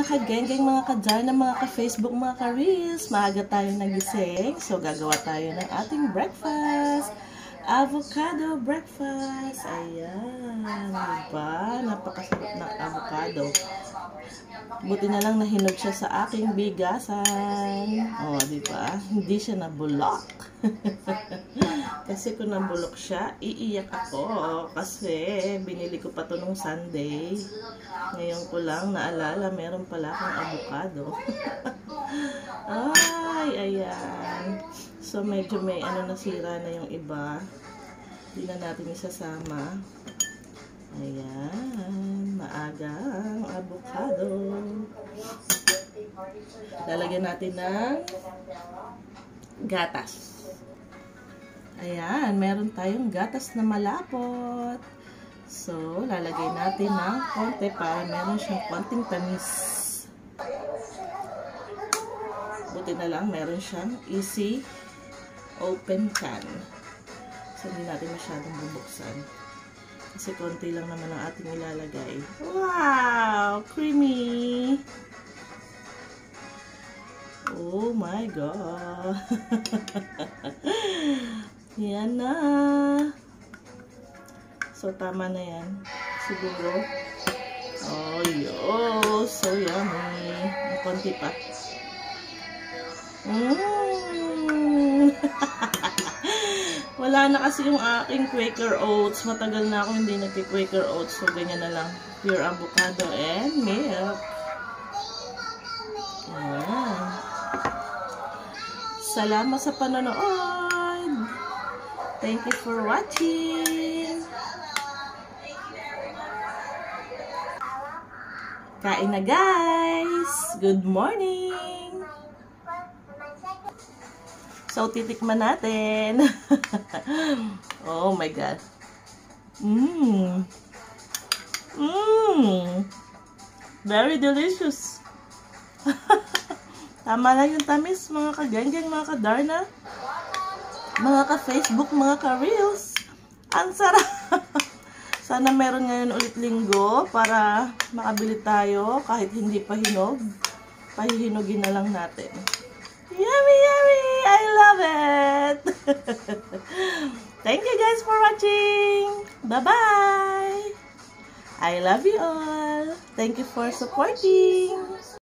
mga ka-geng-geng, mga ka-Darna, mga ka-Facebook, mga ka-Reels. Maaga tayo nagising. So, gagawa tayo ng ating breakfast. Avocado breakfast. Ayan. Diba? Napakasarap ng avocado. Buti na lang nahinog siya sa aking bigasan. O, diba? Hindi siya nabulok. Kasi kung nabulok siya, iiyak ako. Kasi binili ko pa to nung Sunday. Ngayon ko lang naalala, meron pala akong avocado. Ay, ayan. So, medyo may nasira na yung iba. Hindi na natin isasama. Ayan. Maagang avocado. Lalagyan natin ng gatas. Ayan. Meron tayong gatas na malapot. So, lalagay natin ng konti para meron siyang konting tamis. Buti na lang, meron siyang easy open can. So, hindi natin masyadong bubuksan. Kasi konti lang naman ang ating ilalagay. Wow! Creamy! Oh my God! Yan na! So, tama na yan. Siguro. Oh, yo! So yummy! Konti pa. Wala na kasi yung aking Quaker Oats. Matagal na ako hindi nagki-Quaker Oats. So, ganyan na lang. Pure avocado and milk. Ayan. Salamat sa panonood. Thank you for watching. Kain na, guys. Good morning. So, titikman natin. Oh my God. Very delicious. Tama lang yung tamis, mga ka-geng-geng, mga ka-Darna. Mga ka-Facebook, mga ka-Reels. Ang sarap. Sana meron ngayon ulit linggo para makabili tayo kahit hindi pa hinog. Pahihinugin na lang natin. Yummy, yummy! I love it! Thank you guys for watching! Bye-bye! I love you all! Thank you for supporting!